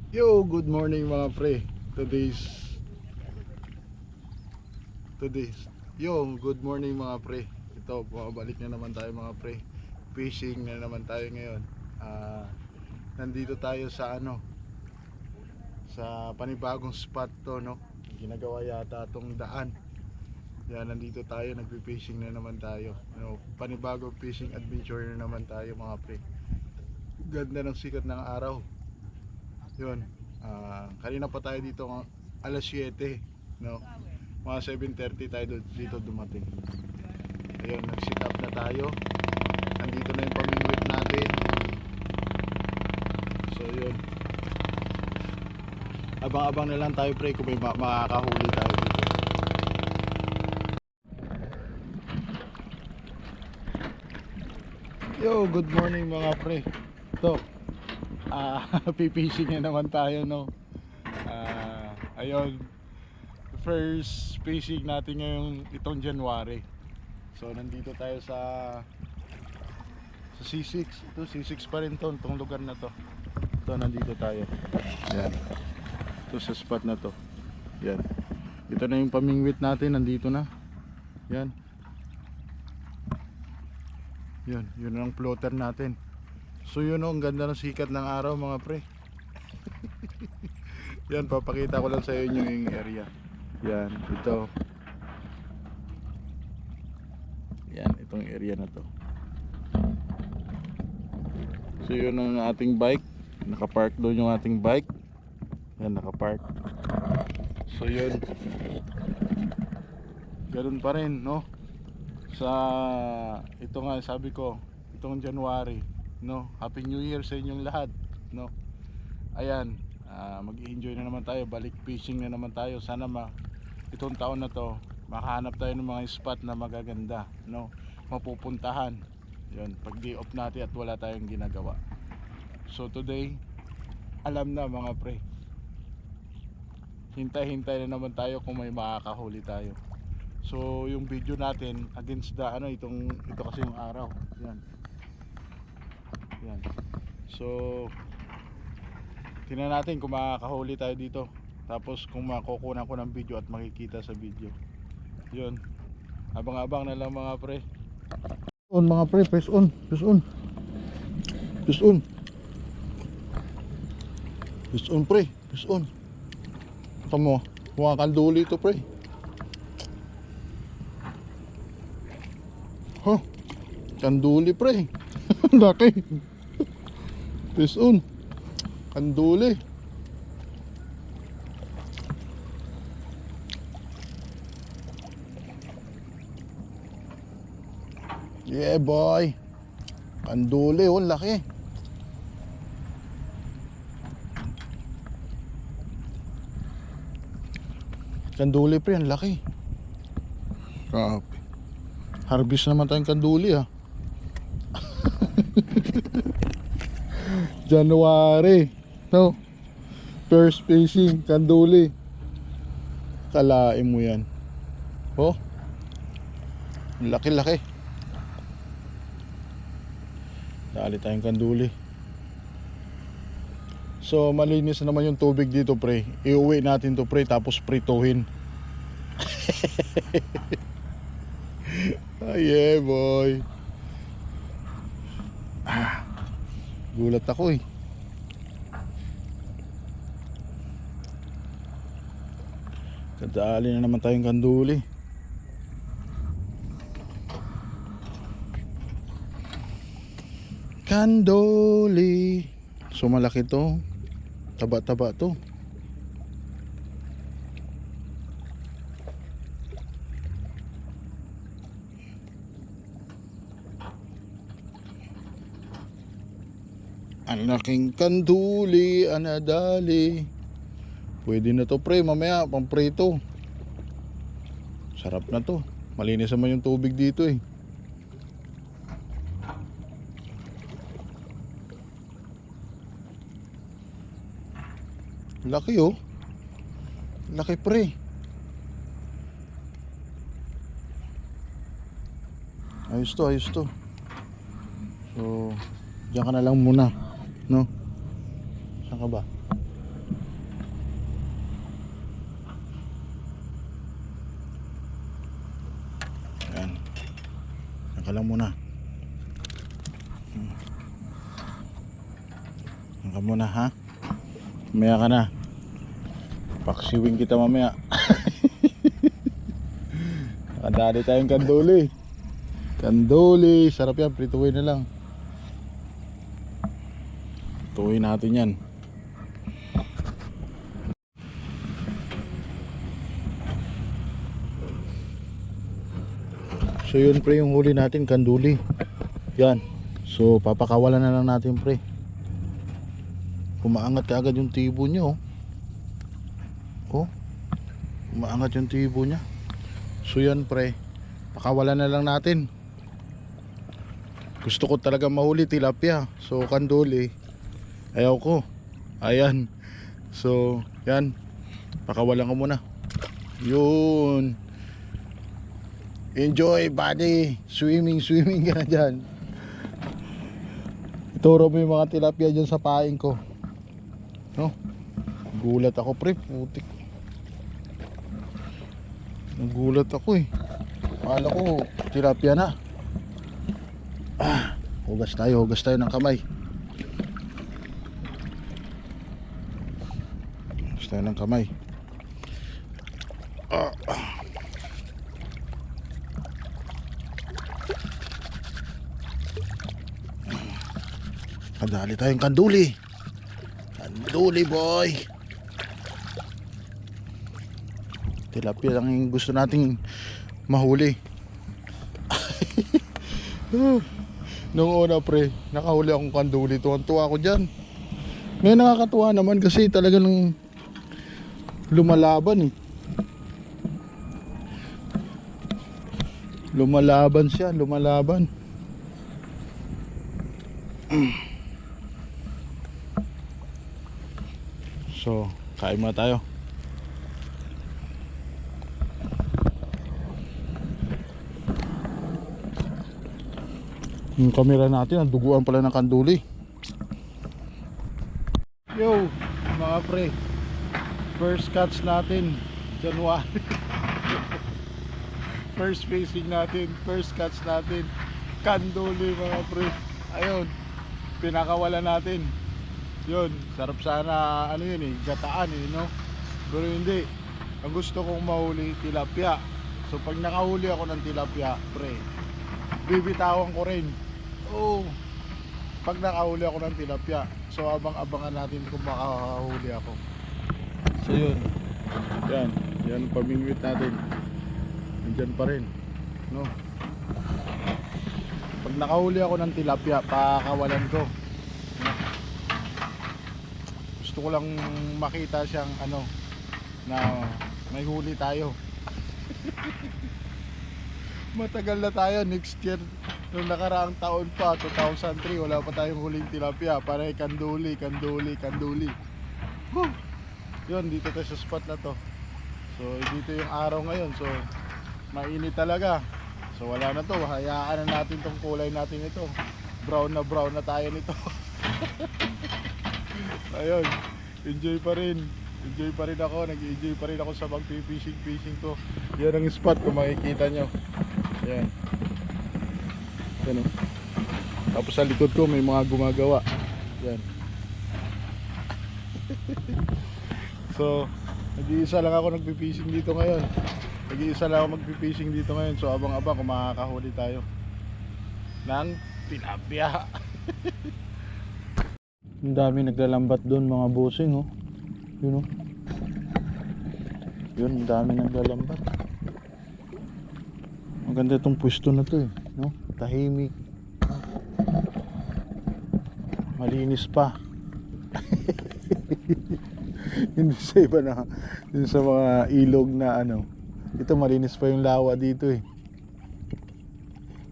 Yo, good morning mga pre. Today's good morning mga pre. Ito, bumabalik na naman tayo mga pre. Fishing na naman tayo ngayon. Nandito tayo sa sa panibagong spot to, no. Ginagawa yata tong daan. Yan, nandito tayo, nagpi-fishing na naman tayo. Panibagong fishing adventure na naman tayo mga pre. Ganda ng sikat ng araw. Yun. Kanina pa tayo dito alas 7, no. Mga 7:30 tayo dito dumating. Ayun, nag-sit up na tayo. Nandito na yung pamingwit natin. So yun. Abang-abang na lang tayo pre kung may makakahuli tayo dito. Yo, good morning mga pre. So, pipishing na naman tayo, no. Ayun, first fishing natin ngayong itong January. So nandito tayo sa C6. Ito C6 pa rin to, itong lugar na to. Ito, nandito tayo. Yan. Ito sa spot na to. Yan. Ito na yung pamingwit natin, nandito na. Yan. Yun ang floater natin. So yun, ang ganda ng sikat ng araw mga pre. Yan, papakita ko lang sa inyo yung area. Yan, ito. Yan, itong area na to. So yun ang ating bike. Nakapark doon yung ating bike. Yan, nakapark. So yun. Ganun pa rin, no? Ito nga sabi ko, itong January, no? Happy New Year sa inyong lahat, no? Ayan, mag-enjoy na naman tayo, balik fishing na naman tayo. Sana itong taon na to makahanap tayo ng mga spot na magaganda, no? Mapupuntahan. 'Yun, pag day off natin at wala tayong ginagawa. So today, alam na mga pre. Hintay-hintay na naman tayo kung may makakahuli tayo. So yung video natin against the ito kasi yung araw. Yan. Yan. So tingnan natin kung makakahuli tayo dito. Tapos kung makukunan ko ng video at makikita sa video. Yun. Abang-abang na lang mga pre. On mga pre, press on. Press on. Press on. Press on pre. Press on. Tamo, mukha kang duli ito pre. Huh, kanduli pre. Laki. Press on. Kanduli. Yeah boy. Kanduli, oh, laki. Kanduli pre, ang laki. Grabe. Harvest naman tayong kanduli ah. January, no? First fishing, kanduli. Kalain mo yan. Oh, laki-laki. Dali tayong kanduli. So malinis na naman yung tubig dito pre. Iuwi natin to pre, tapos prituhin. Ah, yeah boy. Gulat ako eh. Kadali na naman tayong kanduli. Kanduli. So malaki to. Taba-taba to. Ang laking kanduli, anadali. Pwede na to pre, mamaya pang prito. Sarap na to. Malinis naman yung tubig dito eh. Laki oh. Laki pre. Ayos to, ayos to. So, diyan ka na lang muna, no? Saan ka ba? ka lang muna. Diyan ka muna ha. Mamaya ka na. Paksiwing kita mamaya. Nakadali tayong kanduli. Kanduli, sarap yan, prituin na lang. Tuwin natin yan. So yun pre, yung huli natin, kanduli. Yan. So papakawalan na lang natin pre. Umaangat kaagad yung tibo niya oh. Oh. Umaangat yung tibo niya. So yan pre, pakawalan na lang natin. Gusto ko talaga mahuli tilapia. So kanduli, ayaw ko. Ayan. So yan, pakawalan ko muna. Yun. Enjoy buddy. Swimming ka na dyan. Ituro mo yung mga tilapia dyan sa paing ko. No? Gulat ako pre. Putik. Nagulat ako eh. Akala ko tilapia na. Hugas tayo ng kamay. Hugas tayo ng kamay. Kadali tayong kanduli. Kanduli boy. Tilapia lang yung gusto nating mahuli. Nung una pre, nakahuli akong kanduli. Tuwan-tuwa ako dyan. Ngayon nakakatuwa naman kasi talagang lumalaban eh. Lumalaban siya, lumalaban. So, kain muna tayo. Yung camera natin, ang duguan pala ng kanduli. Yo, mga pre, first catch natin, January. First fishing natin, first catch natin, kanduli mga pre. Ayun, pinakawalan natin. Yun, sarap sana, ano yun eh, gataan eh, no? Pero hindi, ang gusto kong mahuli, tilapia. So pag nakahuli ako ng tilapia, pre, bibitawan ko rin. Oh, pag nakahuli ako ng tilapia, so abang-abangan natin kung makahuli ako. So yun, yan pamingwit natin. Nandyan pa rin, no? Pag nakahuli ako ng tilapia, pakawalan ko. Gusto ko lang makita siyang ano, na may huli tayo. Matagal na tayo, next year, nung nakaraang taon pa, 2003, wala pa tayong huling tilapia. Parang kanduli. Yun, dito tayo sa spot na to. So dito yung araw ngayon, so mainit talaga. So wala na to, hayaan na natin tong kulay natin ito. Brown na tayo nito. Ayun, enjoy pa rin ako, nag-enjoy pa rin ako sa mag-fishing ko. Yan ang spot kung makikita nyo. Yan. Yan o. Tapos sa likod ko may mga gumagawa. Yan. So nag-iisa lang ako nagpipishing dito ngayon. So abang-abang kung makakahuli tayo ng tilapia. Ang dami naglalambat doon mga bossing oh. Yun oh. Yun, ang dami naglalambat. Maganda itong pwesto na to eh, no? Tahimik. Malinis pa. Hindi sa iba na, dun sa mga ilog na ano. Ito malinis pa yung lawa dito eh.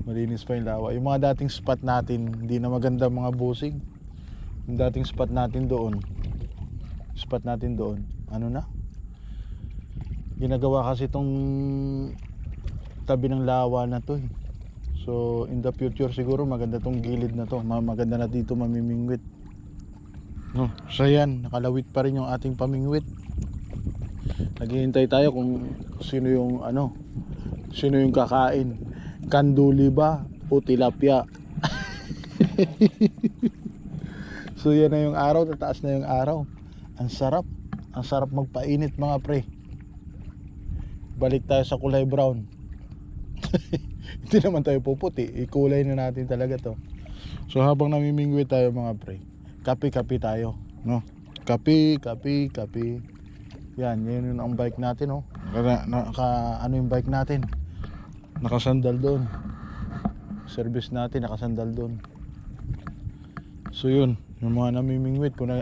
Malinis pa yung lawa. Yung mga dating spot natin, hindi na maganda mga bossing. Yung dating spot natin doon, ano na? Ginagawa kasi itong tabi ng lawa na to eh. So in the future siguro maganda tong gilid na to, maganda na dito mamimingwit. No, so yan, nakalawit pa rin yung ating pamingwit. Naghihintay tayo kung sino yung kakain. Kanduli ba o tilapia. So yan na yung araw, tataas na yung araw. Ang sarap magpainit mga pre. Balik tayo sa kulay brown. Hindi naman tayo puputi, ikulay na natin talaga to. So habang namimingwit tayo mga pre, kape tayo, no? Kape. Yan yun ang bike natin, no? Ano yung bike natin? Nakasandal doon. Service natin nakasandal doon. So yun, yung mga namimingwit kung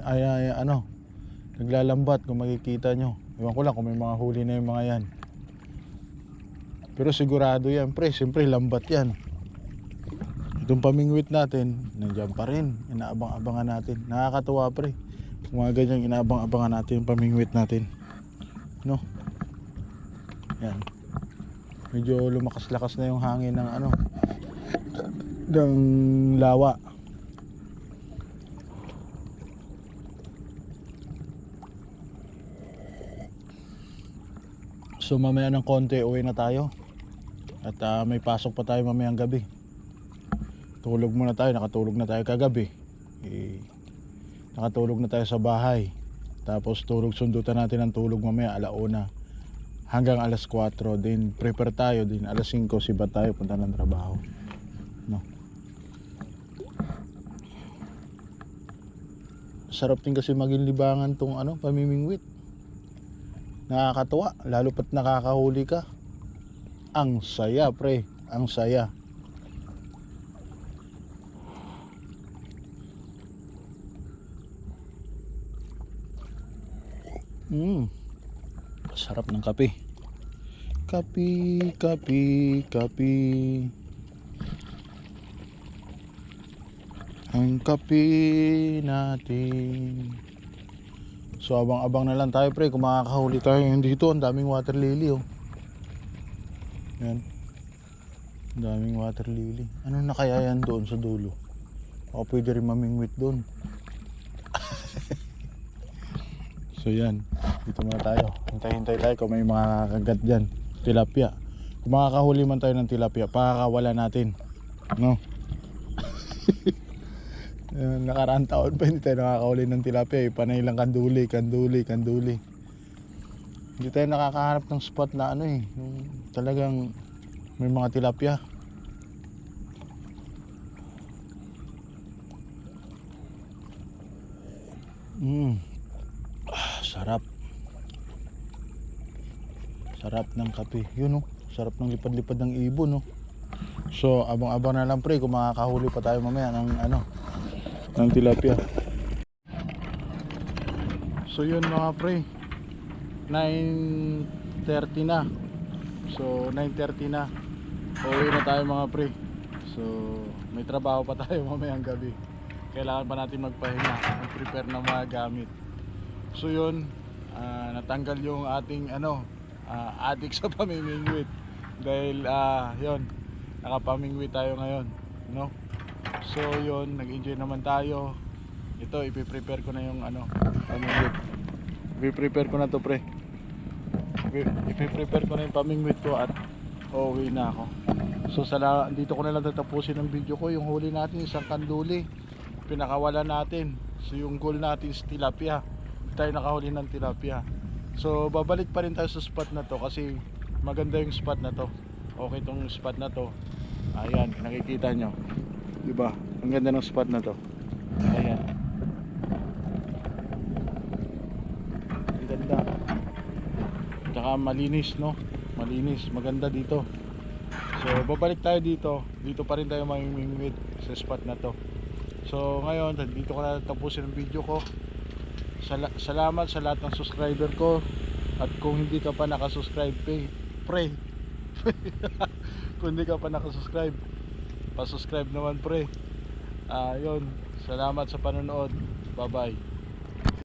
naglalambat, kung makikita nyo. Ewan ko lang kung may mga huli na yung mga yan. Pero sigurado yan pre, siyempre lambat yan. Itong pamingwit natin, nandiyan pa rin, inaabang-abangan natin. Nakakatuwa pre, kung mga ganyan inaabang-abangan natin yung pamingwit natin, no? Yan, medyo lumakas-lakas na yung hangin ng ng lawa. So mamaya ng konti uwi na tayo. At may pasok pa tayo mamayang gabi. Tulog muna tayo, nakatulog na tayo kagabi. Nakatulog na tayo sa bahay. Tapos sundutan natin ang tulog mamaya 1:00 hanggang 4:00. Then prepare tayo din 5:00 sibat tayo punta ng trabaho, no? Sarap din kasi maging libangan tong pamimingwit. Nakakatuwa, lalo pat nakakahuli ka. Ang saya pre, ang saya. Sarap ng kape. Kape. Ang kape natin. So abang-abang na lang tayo pre kung makakahuli tayo. Dito ang daming water lily, oh. Yan, ang daming water lily. Ano na kaya yan doon sa dulo? Baka pwede rin mamingwit doon. So yan, dito muna tayo. Hintay-hintay tayo kung may mga kagat dyan. Tilapia. Kung makakahuli man tayo ng tilapia, pakakawala natin, no? Nakaraang taon pa hindi tayo nakakahuli ng tilapia. Panay lang kanduli. Hindi tayo nakakahanap ng spot na yung talagang may mga tilapia. Sarap ng kape. Yun, sarap ng lipad-lipad ng ibon, no? So abang-abang na lang pre kung makakahuli pa tayo mamaya ng tilapia. So yun mga pre, 9:30 na. So 9:30 na, uwi na tayo mga pre. So may trabaho pa tayo mamayang gabi. Kailangan pa natin magpahinga, mag-prepare ng mga gamit. So yun, natanggal yung ating addict sa pamimingwit. Dahil yun, nakapamingwit tayo ngayon, no? So yun, nag-enjoy naman tayo. Ito, ipiprepare ko na yung pamingwit. Ipiprepare ko na to pre. Ipiprepare ko na yung pamingwit ko at uuwi na ako. So dito ko na lang tatapusin ang video ko. Yung huli natin, isang kanduli, pinakawala natin. So yung goal natin is tilapia. Tayo nakahuli ng tilapia. So babalik pa rin tayo sa spot na to kasi maganda yung spot na to. Okay tong spot na to. Ayan, nakikita nyo, diba? Ang ganda ng spot na to. Ayan, ang ganda. Tsaka malinis, no? Malinis, maganda dito. So babalik tayo dito. Dito pa rin tayo mamimingwit sa spot na to. So ngayon, dito ko na tapusin ang video ko. Salamat sa lahat ng subscriber ko. At kung hindi ka pa nakasubscribe, pre kung hindi ka pa nakasubscribe, pasubscribe naman pre. Yun, salamat sa panonood. Bye bye.